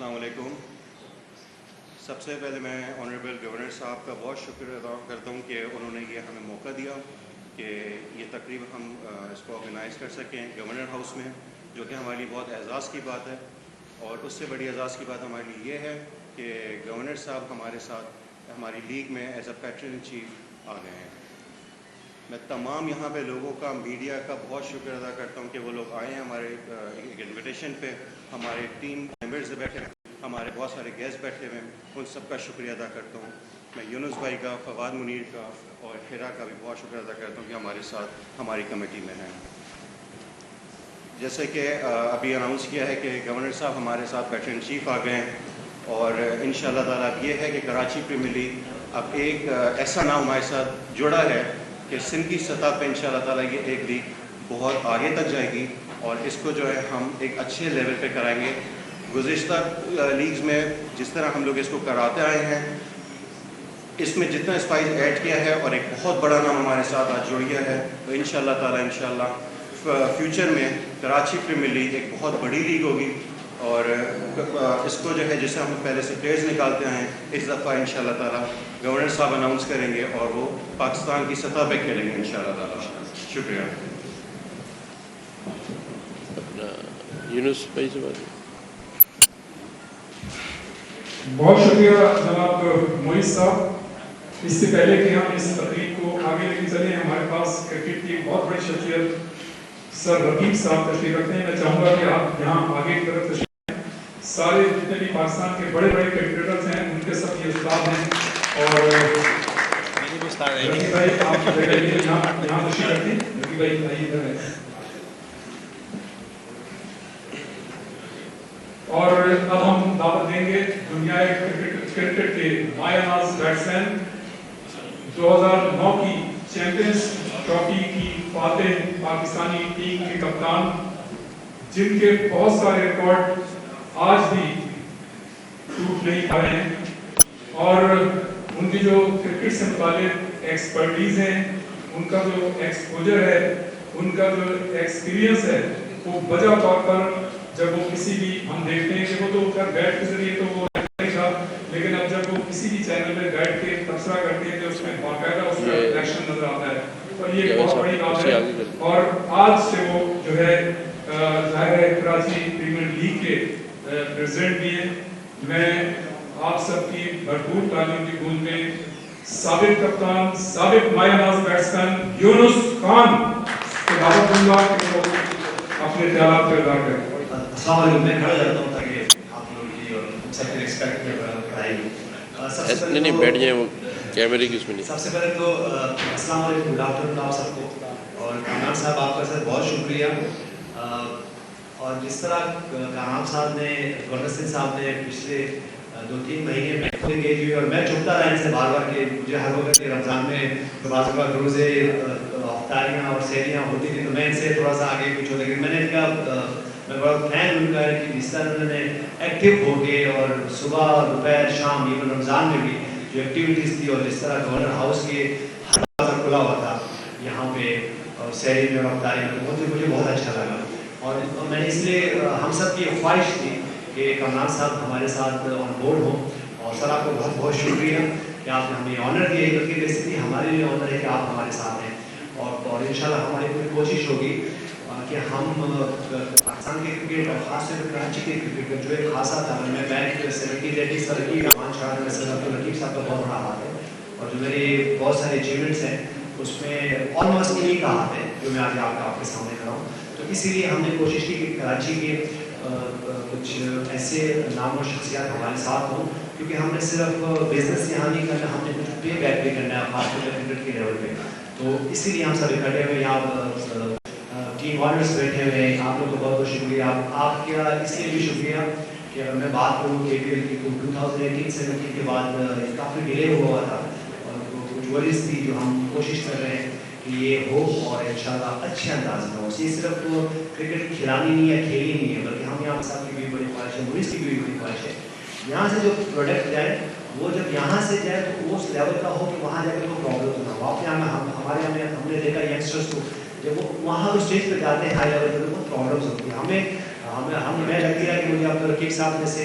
السلام علیکم. سب سے پہلے میں آنریبل گورنر صاحب کا بہت شکر ادا کرتا ہوں کہ انہوں نے یہ ہمیں موقع دیا کہ یہ تقریب ہم اس کو آرگنائز کر سکیں گورنر ہاؤس میں، جو کہ ہمارے لیے بہت اعزاز کی بات ہے. اور اس سے بڑی اعزاز کی بات ہمارے لیے یہ ہے کہ گورنر صاحب ہمارے ساتھ ہماری لیگ میں as a patron in chief آ گئے ہیں. میں تمام یہاں پہ لوگوں کا، میڈیا کا بہت شکر ادا کرتا ہوں کہ وہ لوگ آئے ہیں ہمارے ایک انویٹیشن پہ. ہمارے ٹیم ممبرز بیٹھے ہیں، ہمارے بہت سارے گیسٹ بیٹھے ہوئے ہیں، ان سب کا شکریہ ادا کرتا ہوں. میں یونس بھائی کا، فواد منیر کا اور ہیرا کا بھی بہت شکریہ ادا کرتا ہوں کہ ہمارے ساتھ ہماری کمیٹی میں ہیں. جیسے کہ ابھی اناؤنس کیا ہے کہ گورنر صاحب ہمارے ساتھ پیٹرن ان چیف آ گئے ہیں، اور انشاءاللہ تعالیٰ اب یہ ہے کہ کراچی پریمیئر لیگ اب ایک ایسا نام ہمارے ساتھ جڑا ہے کہ سندھ کی سطح پہ انشاءاللہ تعالیٰ یہ ایک لیگ بہت آگے تک جائے گی، اور اس کو جو ہے ہم ایک اچھے لیول پہ کرائیں گے. گزشتہ لیگز میں جس طرح ہم لوگ اس کو کراتے آئے ہیں، اس میں جتنا اسپائس ایڈ کیا ہے اور ایک بہت بڑا نام ہمارے ساتھ آج جڑ گیا ہے، تو انشاءاللہ تعالیٰ فیوچر میں کراچی پریمیئر لیگ ایک بہت بڑی لیگ ہوگی. اور اس کو جو ہے جسے ہم پہلے سے پلیئرز نکالتے ہیں، اس دفعہ انشاءاللہ تعالیٰ گورنر صاحب اناؤنس کریں گے اور وہ پاکستان کی سطح پہ کھیلیں گے انشاءاللہ تعالیٰ. شکریہ. یونس بھائی سے بات. بہت شکریہ جناب معیز صاحب. اس سے پہلے کہ ہم اس تقریب کو آگے لے کے چلیں، ہمارے پاس کرکٹ کی بہت بڑی شخصیت سر رقیب صاحب تشریف رکھتے ہیں. میں چاہوں گا کہ آپ یہاں آگے کی طرف تشریف رکھیں. سارے جتنے بھی پاکستان کے بڑے بڑے کرکٹرز ہیں ان کے سب یہ استاد ہیں، اور رقیب بھائی آپ یہاں تشریف رکھیں. رقیب بھائی آئیے ادھر ہے. اور اب ہم دعوت دیں گے دنیا کرکٹ کے مایہ ناز بیٹسمین، 2009 کی چیمپئنز ٹرافی کی فاتح پاکستانی ٹیم کے کپتان، جن کے بہت سارے ریکارڈ آج بھی ٹوٹ نہیں پا رہے ہیں، اور ان کی جو کرکٹ سے متعلق ایکسپرٹیز ہیں، ان کا جو ایکسپوجر ہے، ان کا جو ایکسپیرینس ہے، وہ بجا طور پر جب وہ کسی بھی ہم دیکھتے ہیں کہ وہ تو کر بیٹ کے ذریعے تو وہ نہیں تھا، لیکن اب جب وہ کسی بھی چینل میں بیٹھ کے تبصرہ کرتے ہیں تو اس میں باقاعدہ اس کا ریئیکشن نظر آتا ہے، اور یہ بہت بڑی بات ہے. اور آج سے وہ جو ہے ظاہر ہے کراچی پریمیئر لیگ کے پریزیڈنٹ بھی ہیں. میں آپ سب کی بھرپور تعلیم کی گود میں سابق کپتان، سابق مایہ ناز بیٹسمین یونس خان کو دعوت دوں گا کہ وہ اپنے خیالات کا اظہار کریں. السلام علیکم. میں کھڑا جاتا ہوں تاکہ آپ لوگوں کی اور سب کی ریسپیکٹ کرائے گی. نہیں بیٹھ جائیں، وہ کیمرے کی اس میں نہیں. سب سے پہلے تو السلام علیکم، گڈ آفٹر نون آپ سب کو. اور کامران صاحب آپ کا سر بہت شکریہ. اور جس طرح کامران صاحب نے، گورنر سنگھ صاحب نے پچھلے 2-3 مہینے میں انگیج ہوئی، اور میں چپتا رہا ان سے بار بار کہ مجھے ہر وقت کے رمضان میں بعض اوقات روزے، افطاریاں اور سحریاں ہوتی تھیں تو میں ان سے تھوڑا سا آگے کچھ ہوتا، لیکن میں نے کہا میں بڑا فین ان کا ہے کہ جس طرح انہوں نے ایکٹیو ہو کے، اور صبح دوپہر شام ایون رمضان میں بھی جو ایکٹیویٹیز تھی، اور جس طرح گورنر ہاؤس کے ہر دروازہ کھلا ہوا تھا یہاں پہ اور سحری میں اور افطاری میں، تو مجھے بہت اچھا لگا. اور میں نے اس لیے ہم سب کی خواہش تھی کہ کامران صاحب ہمارے ساتھ آن بورڈ ہوں. اور سر آپ کو بہت بہت شکریہ کہ آپ نے ہمیں آنر دیا، بلکہ بیسکلی ہمارے لیے آنر ہے کہ آپ ہمارے ساتھ ہیں. اور انشاءاللہ ہماری پوری کوشش ہوگی کہ ہم پاکستان کے کرکٹ اور خاص طور پر کراچی کے کرکٹ کا جو ایک خاصا تھا، میں بینک سے رقیب ریڈی سر رقیب امان شاہ میں سر رقیب صاحب کا بہت بڑا ہاتھ ہے، اور جو میری بہت سارے اچیومنٹس ہیں اس میں آلموسٹ انہیں کا ہاتھ ہے جو میں آج آپ کے سامنے کر رہا ہوں. تو اسی لیے ہم نے کوشش کی کہ کراچی کے کچھ ایسے نام و شخصیات ہمارے ساتھ ہوں، کیونکہ ہم نے صرف بزنس یہاں نہیں کرنا، ہم نے کچھ پے بیک بھی کرنا ہے خاص طور پر کرکٹ کے لیول پہ. تو اسی لیے ہم سب اکٹھے ہوئے یہاں ٹیم آنرز بیٹھے ہوئے ہیں. آپ لوگ کو بہت بہت شکریہ. آپ کا اس لیے بھی شکریہ کہ اگر میں بات کروں کہ 2018-17 کے بعد کافی ڈیلے ہوا تھا، اور کچھ وریز تھی جو ہم کوشش کر رہے ہیں کہ یہ ہو، اور انشاءاللہ اچھے انداز میں ہو. یہ صرف تو کرکٹ کھلانی نہیں ہے، کھیلی نہیں ہے، بلکہ ہم یہاں صاحب کی بھی بڑی خواہش ہے، مریض کی بھی بڑی خواہش ہے یہاں سے جو پروڈکٹ جائے وہ جب یہاں سے جائے تو اس لیول کا ہو کہ وہاں جا کے کوئی پرابلم نہ ہو. آپ یہاں ہمارے یہاں ہم نے دیکھا ینگسٹرس کو جب وہ وہاں اسٹیج پہ جاتے ہیں ہائی لیول پہ تو بہت پرابلمس ہوتی ہیں. ہمیں لگ رہا ہے کہ مجھے اب رقیب صاحب میں سے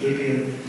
KPL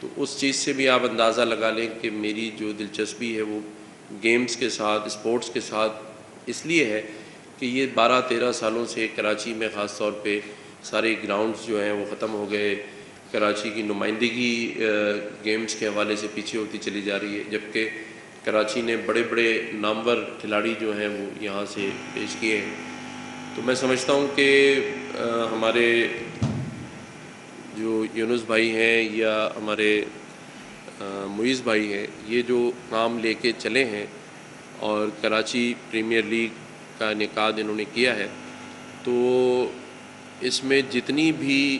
تو اس چیز سے بھی آپ اندازہ لگا لیں کہ میری جو دلچسپی ہے وہ گیمز کے ساتھ، اسپورٹس کے ساتھ اس لیے ہے کہ یہ 12-13 سالوں سے کراچی میں خاص طور پہ سارے گراؤنڈز جو ہیں وہ ختم ہو گئے. کراچی کی نمائندگی گیمز کے حوالے سے پیچھے ہوتی چلی جا رہی ہے، جبکہ کراچی نے بڑے بڑے نامور کھلاڑی جو ہیں وہ یہاں سے پیش کیے ہیں. تو میں سمجھتا ہوں کہ ہمارے جو یونس بھائی ہیں یا ہمارے معیز بھائی ہیں، یہ جو کام لے کے چلے ہیں اور کراچی پریمیئر لیگ کا انعقاد انہوں نے کیا ہے، تو اس میں جتنی بھی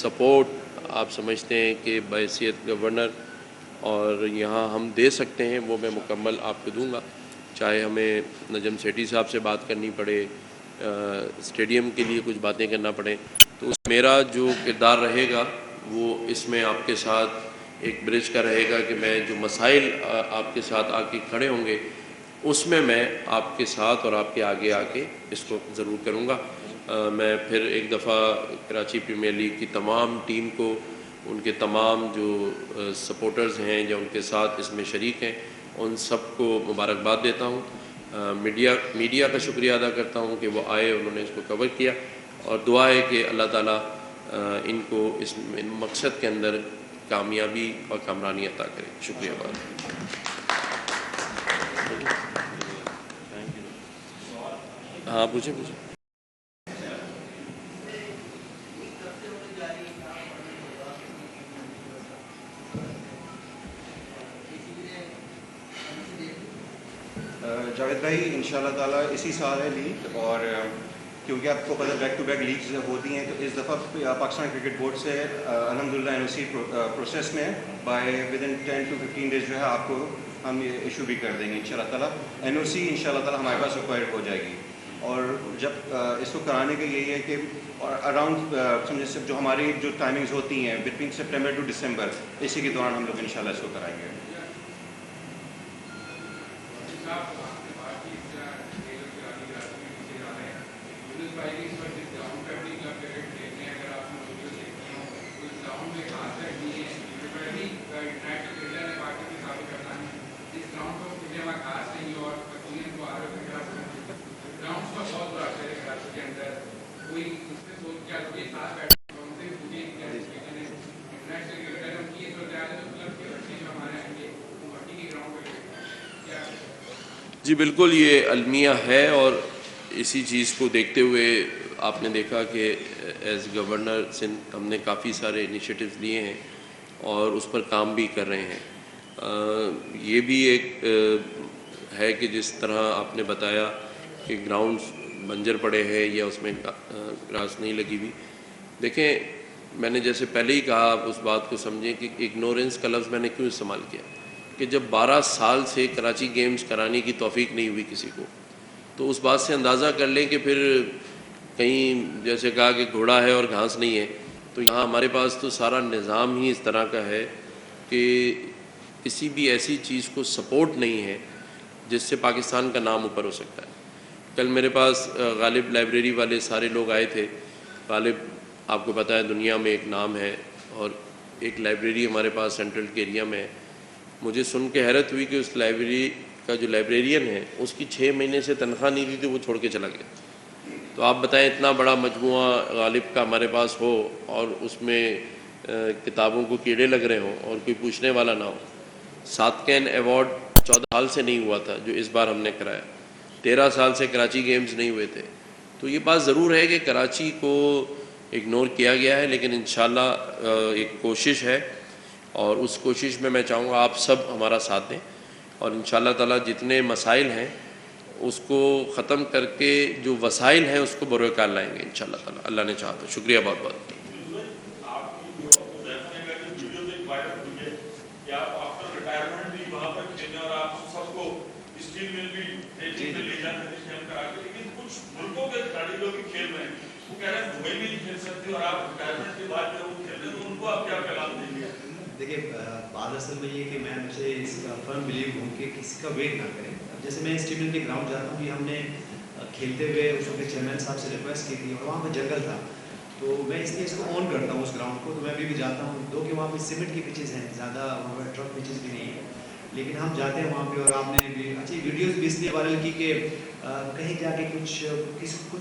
سپورٹ آپ سمجھتے ہیں کہ بحیثیت گورنر اور یہاں ہم دے سکتے ہیں وہ میں مکمل آپ کو دوں گا، چاہے ہمیں نجم سیٹھی صاحب سے بات کرنی پڑے، اسٹیڈیم کے لیے کچھ باتیں کرنا پڑے، تو میرا جو کردار رہے گا وہ اس میں آپ کے ساتھ ایک برج کا رہے گا کہ میں جو مسائل آپ کے ساتھ آ کے کھڑے ہوں گے اس میں آپ کے ساتھ اور آپ کے آگے آ کے اس کو ضرور کروں گا. میں پھر ایک دفعہ کراچی پریمیئر لیگ کی تمام ٹیم کو، ان کے تمام جو سپورٹرز ہیں یا ان کے ساتھ اس میں شریک ہیں، ان سب کو مبارکباد دیتا ہوں. میڈیا کا شکریہ ادا کرتا ہوں کہ وہ آئے، انہوں نے اس کو کور کیا، اور دعا ہے کہ اللہ تعالیٰ ان کو اس مقصد کے اندر کامیابی اور کامرانی عطا کرے. شکریہ بات. ہاں پوچھیں. جاوید بھائی انشاءاللہ تعالیٰ اسی سال ہے لیگ، اور کیونکہ آپ کو پتہ بیک ٹو بیک لیگز ہوتی ہیں، تو اس دفعہ پاکستان کرکٹ بورڈ سے الحمدللہ NOC پروسیس میں by with in 10 to 15 days جو ہے آپ کو ہم یہ ایشو بھی کر دیں گے انشاءاللہ تعالیٰ. NOC انشاءاللہ تعالیٰ ہمارے پاس ایکوائر ہو جائے گی، اور جب اس کو کرانے کا یہی ہے کہ اراؤنڈ سمجھے جو ہماری جو ٹائمنگز ہوتی ہیں بٹوین سپٹمبر ٹو دسمبر، اسی کے دوران ہم لوگ انشاءاللہ اس کو کرائیں گے. جی بالکل، یہ المیہ ہے، اور اسی چیز کو دیکھتے ہوئے آپ نے دیکھا کہ ایز گورنر سندھ ہم نے کافی سارے انیشیٹوز لیے ہیں اور اس پر کام بھی کر رہے ہیں. یہ بھی ایک ہے کہ جس طرح آپ نے بتایا کہ گراؤنڈز بنجر پڑے ہیں یا اس میں گراس نہیں لگی ہوئی. دیکھیں، میں نے جیسے پہلے ہی کہا، آپ اس بات کو سمجھیں کہ اگنورنس کا لفظ میں نے کیوں استعمال کیا، کہ جب 12 سال سے کراچی گیمز کرانے کی توفیق نہیں ہوئی کسی کو، تو اس بات سے اندازہ کر لیں کہ پھر کہیں جیسے کہا کہ گھوڑا ہے اور گھاس نہیں ہے، تو یہاں ہمارے پاس تو سارا نظام ہی اس طرح کا ہے کہ کسی بھی ایسی چیز کو سپورٹ نہیں ہے جس سے پاکستان کا نام اوپر ہو سکتا ہے. کل میرے پاس غالب لائبریری والے سارے لوگ آئے تھے. غالب آپ کو پتہ ہے دنیا میں ایک نام ہے، اور ایک لائبریری ہمارے پاس سینٹرل کے ایریا میں ہے. مجھے سن کے حیرت ہوئی کہ اس لائبریری کا جو لائبریرین ہے اس کی 6 مہینے سے تنخواہ نہیں دی تھی، وہ چھوڑ کے چلا گیا. تو آپ بتائیں، اتنا بڑا مجموعہ غالب کا ہمارے پاس ہو اور اس میں کتابوں کو کیڑے لگ رہے ہوں اور کوئی پوچھنے والا نہ ہو. ساتکین ایوارڈ 14 سال سے نہیں ہوا تھا جو اس بار ہم نے کرایا. 13 سال سے کراچی گیمز نہیں ہوئے تھے. تو یہ بات ضرور ہے کہ کراچی کو اگنور کیا گیا ہے، لیکن انشاءاللہ ایک کوشش ہے، اور اس کوشش میں چاہوں گا آپ سب ہمارا ساتھ دیں، اور انشاءاللہ تعالیٰ جتنے مسائل ہیں اس کو ختم کر کے جو وسائل ہیں اس کو بروئے کار لائیں گے انشاءاللہ تعالیٰ، اللہ نے چاہا تو. شکریہ بہت بہت. دیکھیے، بات اصل میں یہ کہ میں مجھے اس کا فرم بلیو ہوں کہ کسی کا ویٹ نہ کریں. جیسے میں اسٹیڈیم کے گراؤنڈ جاتا ہوں، یہ ہم نے کھیلتے ہوئے اس وقت چیئرمین صاحب سے ریکویسٹ کی تھی، اور وہاں پہ جنگل تھا، تو میں اس لیے اس کو آن کرتا ہوں اس گراؤنڈ کو. تو میں ابھی بھی جاتا ہوں, دو کہ وہاں پہ سیمنٹ کی پچز ہیں, زیادہ وہاں پہ ٹرف پچز بھی نہیں ہے, لیکن ہم جاتے ہیں وہاں پہ. اور آپ نے بھی اچھی ویڈیوز بھی اس لیے وائرل کی کہ کہیں جا کے کچھ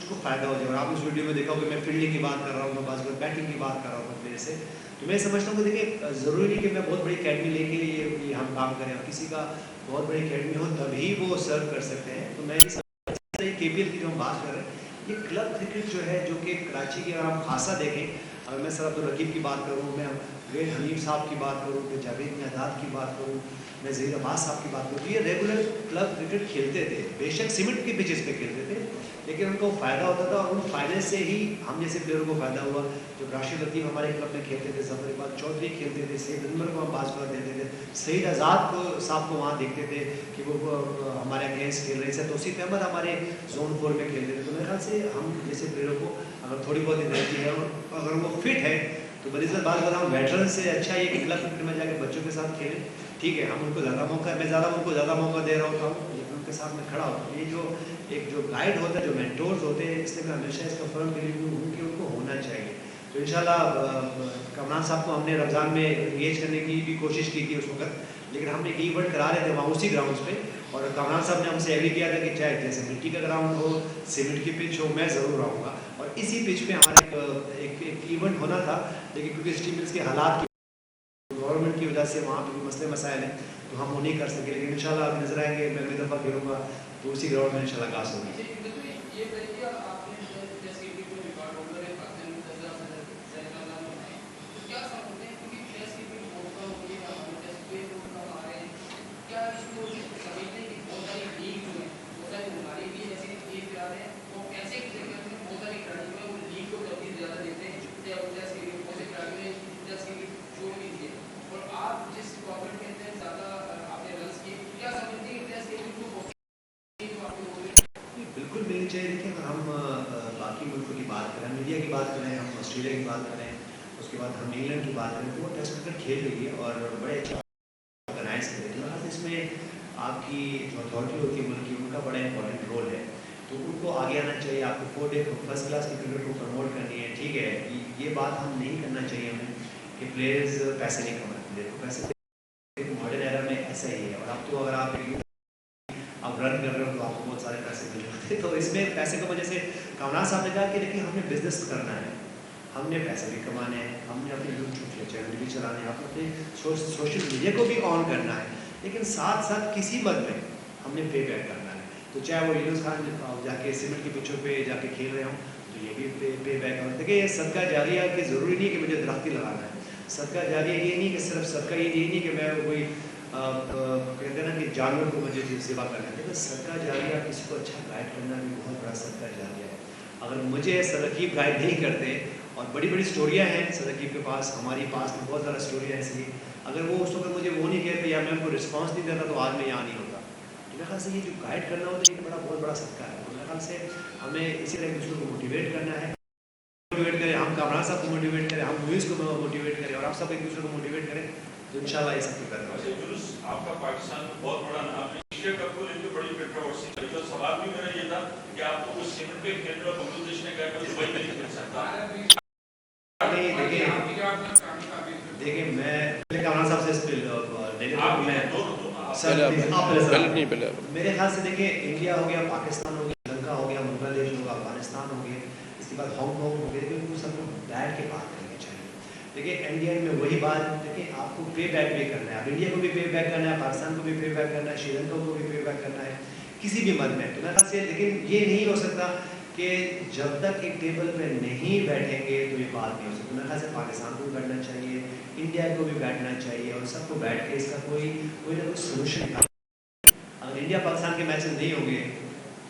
کو فائدہ ہو جائے. اور آپ اس ویڈیو میں دیکھا کہ میں فیلڈنگ کی بات کر رہا ہوں, میں بعض بیٹنگ کی بات کر رہا ہوں پلیئر سے. تو میں سمجھتا ہوں کہ دیکھیں ضروری نہیں کہ میں بہت بڑی اکیڈمی لے کے یہ ہم کام کریں, اور کسی کا بہت بڑی اکیڈمی ہو تبھی وہ سرو کر سکتے ہیں. تو میں یہ سمجھتا ہوں کے پی ایل کی جو ہم بات کر رہے ہیں, یہ کلب کرکٹ جو ہے, جو کہ کراچی کی اگر ہم خاصا دیکھیں, اگر میں سر عبدالرقیب کی بات کروں, میں غیر حنیف صاحب کی بات کروں, میں جاوید مہداد کی بات کروں, میں ظہیر عباس صاحب کی بات کروں, تو یہ ریگولر کلب کرکٹ کھیلتے تھے. بے شک سیمنٹ کے پچز پہ کھیلتے تھے, لیکن ان کو فائدہ ہوتا تھا, اور ان فائدے سے ہی ہم جیسے پلیئروں کو فائدہ ہوا. جب راشد لطیف ہمارے کلب میں کھیلتے تھے, ظفر اقبال چودھری کھیلتے تھے, سید انور کو ہم پاس کر دیتے تھے, سعید آزاد کو صاحب کو وہاں دیکھتے تھے کہ وہ ہمارے اگینسٹ کھیل رہے تھے, توصیف احمد ہمارے زون 4 میں کھیلتے تھے. تو میرے خیال سے ہم جیسے پلیئروں کو اگر تھوڑی بہت انرجی ہے اور اگر وہ فٹ ہے, تو بنسبت بات کرتا ہوں ویٹرن سے اچھا یہ کہ کلب کرکٹ میں جا کے بچوں کے ساتھ کھیلیں. ٹھیک ہے, ہم ان کو زیادہ موقع, میں ان کو زیادہ موقع دے رہا ہوتا ہوں, لیکن ان کے ساتھ میں کھڑا ہوتا ہوں. یہ جو ایک جو گائیڈ ہوتا ہے, جو مینٹورز ہوتے ہیں, اس لیے میں ہمیشہ اس کا فرم بلیو ہوں کہ ان کو ہونا چاہیے. تو انشاءاللہ کمران صاحب کو ہم نے رمضان میں انگیج کرنے کی بھی کوشش کی تھی اس وقت, لیکن ہم نے ایک ایونٹ کرا رہے تھے وہاں اسی گراؤنڈس پہ, اور کمران صاحب نے ہم سے ایگری کیا تھا کہ چاہے جیسے مٹی کا گراؤنڈ ہو, سیمنٹ کی پچ ہو, میں ضرور آؤں گا. اور اسی پچ پہ ہمارا ایک ایونٹ ہونا تھا, لیکن کیونکہ اسٹیم ملز کے حالات کی گورنمنٹ کی وجہ سے وہاں پہ مسئلے مسائل ہیں, تو ہم وہ نہیں کر سکے. لیکن انشاءاللہ آپ نظر آئیں گے, میں اگلی دفعہ کھیلوں گا تو اسی گراؤنڈ میں انشاءاللہ گھاس ہوگی. بالکل ملنی چاہیے. دیکھیں اگر ہم باقی ملکوں کی بات کریں, انڈیا کی بات کریں, ہم آسٹریلیا کی بات کریں, اس کے بعد ہم انگلینڈ کی بات کریں, تو وہ ٹیسٹ کرکٹ کھیل رہی ہے اور بڑے اچھا آرگنائز کر رہی ہے. اس میں آپ کی جو اتھارٹی ہوتی ہے ملک کی, ان کا بڑا امپورٹنٹ رول ہے. تو ان کو آگے آنا چاہیے. آپ کو 4 ڈے فرسٹ کلاس کی کرکٹ کو پروموٹ کرنی ہے. ٹھیک ہے, یہ بات ہم نہیں کرنا چاہیے ہمیں کہ پلیئرز پیسے نہیں کماتے. دیکھو پیسے ماڈرن ایرا میں ایسا ہی ہے, اور اب تو اگر آپ رن کر رہے ہو تو آپ کو بہت سارے پیسے مل جاتے ہیں. تو اس میں پیسے کو وجہ سے کامران صاحب نے کہا کہ دیکھیں ہم نے بزنس کرنا ہے, ہم نے پیسے بھی کمانے ہیں, ہم نے اپنے یوٹیوب چینل بھی چلانے ہیں, اپنے سوشل میڈیا کو بھی آن کرنا ہے, لیکن ساتھ ساتھ کسی مد میں ہم نے پے بیک کرنا ہے. تو چاہے وہ یونس خان جا کے سیمنٹ کی پچوں پہ جا کے کھیل رہے ہوں, تو یہ بھی پے بیک ہو. دیکھیں یہ صدقہ جاریہ کہ ضروری نہیں کہ مجھے درختی لگانا ہے. صدقہ جاریہ یہ نہیں کہ صرف صدقہ یہ نہیں کہ میں کوئی کہتے ہیں نا کہ جانور کو مجھے سیوا کرنا ہے. صدقہ جاریہ کسی کو اچھا گائیڈ کرنا بھی بہت بڑا صدقہ جاریہ ہے. اگر مجھے سرکیب گائیڈ نہیں کرتے, اور بڑی بڑی اسٹوریاں ہیں سرکیب کے پاس, ہماری پاس میں بہت زیادہ اسٹوریاں ہیں ایسی, اگر وہ اس وقت مجھے وہ نہیں کہتے یا میں ان کو رسپانس نہیں دیتا تو آج میں یہاں نہیں ہوتا. تو میرے خیال سے یہ جو گائیڈ کرنا ہوتا ہے یہ بہت بڑا صدقہ ہے. تو میرے خیال سے ہمیں اسی طرح ایک دوسرے کو موٹیویٹ کرنا ہے, موٹیویٹ کریں, ہم کامران صاحب کو موٹیویٹ کریں, ہم مویز کو موٹیویٹ کریں, اور آپ سب ایک دوسرے کو موٹیویٹ کریں, تو انشاءاللہ یہ سب بہتر ہوگا. آپ کا پاکستان میں بہت بڑا نام ہے. ایشیا کپ کو لے کے بڑی کنٹروورسی ہے. تو سوال بھی میرا یہ تھا کہ آپ کو اس سیمنٹ پہ کھیل رہا بنگلہ دیش نے کہا کہ دبئی میں نہیں کھیل سکتا. دیکھیں میں کامران صاحب سے اس پہ میرے خیال سے دیکھیں انڈیا ہو گیا, پاکستان ہو گیا, سری لنکا ہو گیا, بنگلہ دیش ہوگا, افغانستان ہو گیا, اس کے بعد ہانگ کانگ ہو گیا, ان کو سب کو بیٹھ کے بات کرنی چاہیے. دیکھیں انڈیا میں وہی بات, دیکھیں آپ کو پے بیک بھی کرنا ہے, اب انڈیا کو بھی پے بیک کرنا ہے, پاکستان کو بھی پے بیک کرنا ہے, سری لنکا کو بھی پے بیک کرنا ہے, کسی بھی مد میں. تو میرے خیال سے لیکن یہ نہیں ہو سکتا کہ جب تک ایک ٹیبل پہ نہیں بیٹھیں گے تو یہ بات نہیں ہو سکتی. میرے خیال سے پاکستان کو بھی بیٹھنا چاہیے, انڈیا کو بھی بیٹھنا چاہیے, اور سب کو بیٹھ کے اس کا کوئی نہ کوئی سولوشن نکالنا. اگر انڈیا پاکستان کے میچز نہیں ہوں گے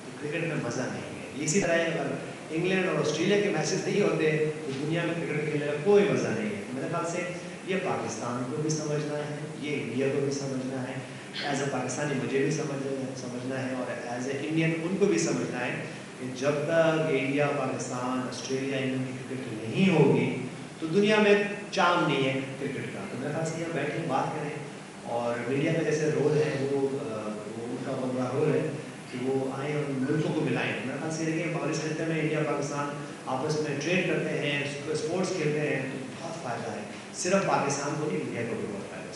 تو کرکٹ میں مزہ نہیں ہے. اسی طرح اگر انگلینڈ اور آسٹریلیا کے میچز نہیں ہوتے تو دنیا میں کرکٹ کھیلنے کا کوئی مزہ نہیں ہے. میرے خیال سے یہ پاکستان کو بھی سمجھنا ہے, یہ انڈیا کو بھی سمجھنا ہے, ایز اے پاکستانی مجھے بھی سمجھنا ہے, اور ایز اے انڈین ان کو بھی سمجھنا ہے کہ جب تک انڈیا, پاکستان, آسٹریلیا, انگلینڈ کی کرکٹ نہیں ہوگی تو دنیا میں چام نہیں ہے کرکٹ کا. تو میرے خیال سے یہاں بیٹھے بات کریں, اور میڈیا کا جیسے رول ہے وہ ان کا بہت بڑا رول ہے کہ وہ آئیں اور ملکوں کو ملائیں. میرے خیال سے دیکھیں اس خطے میں انڈیا, پاکستان آپس میں ٹرین کرتے ہیں, اسپورٹس کھیلتے ہیں, تو بہت فائدہ ہے. صرف پاکستان کو نہیں, انڈیا کو بھی بہت فائدہ ہے.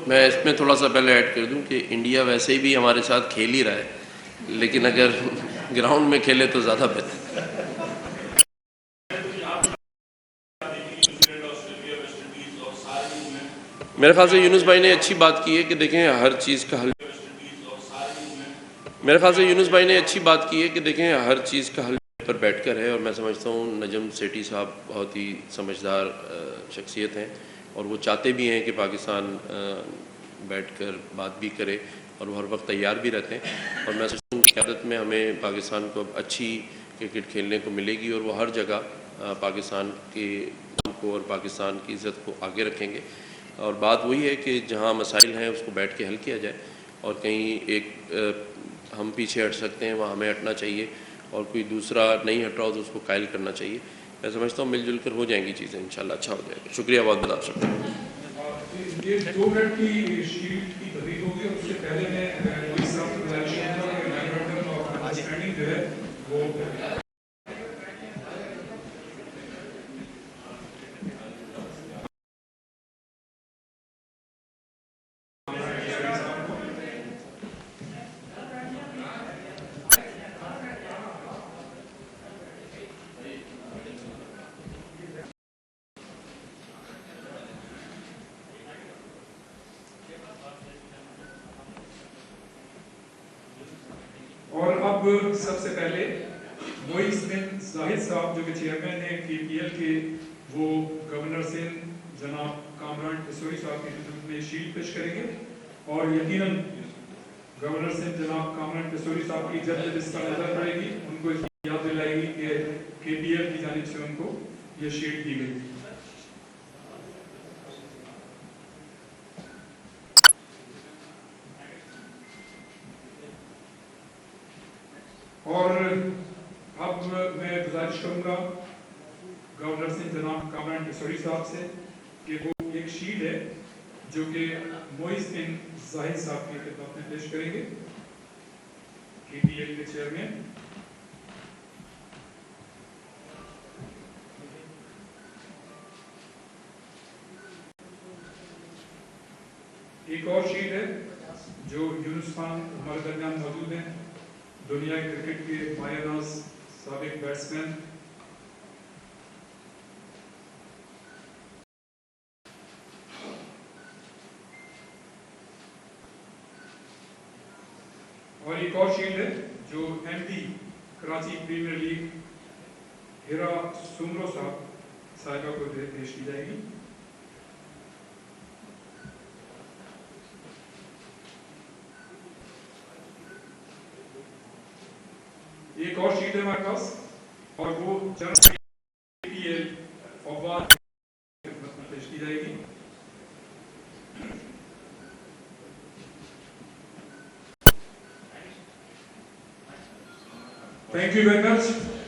میں اس میں تھوڑا سا پہلے ایڈ کر دوں کہ انڈیا ویسے بھی ہمارے ساتھ کھیل ہی رہا ہے, لیکن اگر گراؤنڈ میں کھیلے تو زیادہ بہتر. میرے خیال سے یونس بھائی نے اچھی بات کی ہے کہ دیکھیں ہر چیز کا حل پر بیٹھ کر ہے, اور میں سمجھتا ہوں نجم سیٹھی صاحب بہت ہی سمجھدار شخصیت ہیں, اور وہ چاہتے بھی ہیں کہ پاکستان بیٹھ کر بات بھی کرے, اور وہ ہر وقت تیار بھی رہتے ہیں. اور میں سمجھتا ہوں کہ قیادت میں ہمیں پاکستان کو اب اچھی کرکٹ کھیلنے کو ملے گی, اور وہ ہر جگہ پاکستان کے نام کو اور پاکستان کی عزت کو آگے رکھیں گے. اور بات وہی ہے کہ جہاں مسائل ہیں اس کو بیٹھ کے حل کیا جائے, اور کہیں ایک ہم پیچھے ہٹ سکتے ہیں وہاں ہمیں ہٹنا چاہیے, اور کوئی دوسرا نہیں ہٹ رہا ہو تو اس کو قائل کرنا چاہیے. میں سمجھتا ہوں مل جل کر ہو جائیں گی چیزیں, انشاءاللہ اچھا ہو جائے گا. شکریہ بہت بہت آپ سب کا. یہ 2 منٹ کی شیٹ کی تقریب ہوگی, اور اس سے پہلے میں کوئی سب انڈرسٹینڈنگ جو ہے وہ اور اب سب سے پہلے موئز بن زاہد صاحب جو کہ چیئرمین ہیں کے پی ایل کے, وہ گورنر سندھ جناب کامران ٹسوری صاحب کی خدمت میں شیلڈ پیش کریں گے. اور یقیناً گورنر سندھ جناب کامران ٹسوری صاحب کی جب اس کا نظر پڑے گی, ان کو اس کی یاد دلائے گی کہ کے پی ایل کی جانب سے ان کو یہ شیلڈ دی گئی. اور اب میں گزارش کروں گا گورنر سندھ جناب کامران ٹسوری صاحب سے کہ وہ ایک شیلڈ ہے جو کہ موئز بن زاہد صاحب کی خدمت میں پیش کریں گے, کے پی ایل کے چیئرمین. ایک اور شیلڈ ہے جو یونس خان ہمارے درمیان موجود ہیں, دنیا کرکٹ کے مایہ ناز سابق بیٹسمین. اور ایک اور شیلڈ ہے جو M P Karachi premier league Heera Soomro صاحبہ کو پیش کی جائے گی. ایک اور شیٹ ہے ہمارے پاس, اور وہ جنرل کے پی ایل فواد خدمت میں پیش کی جائے گی. Thank you very much.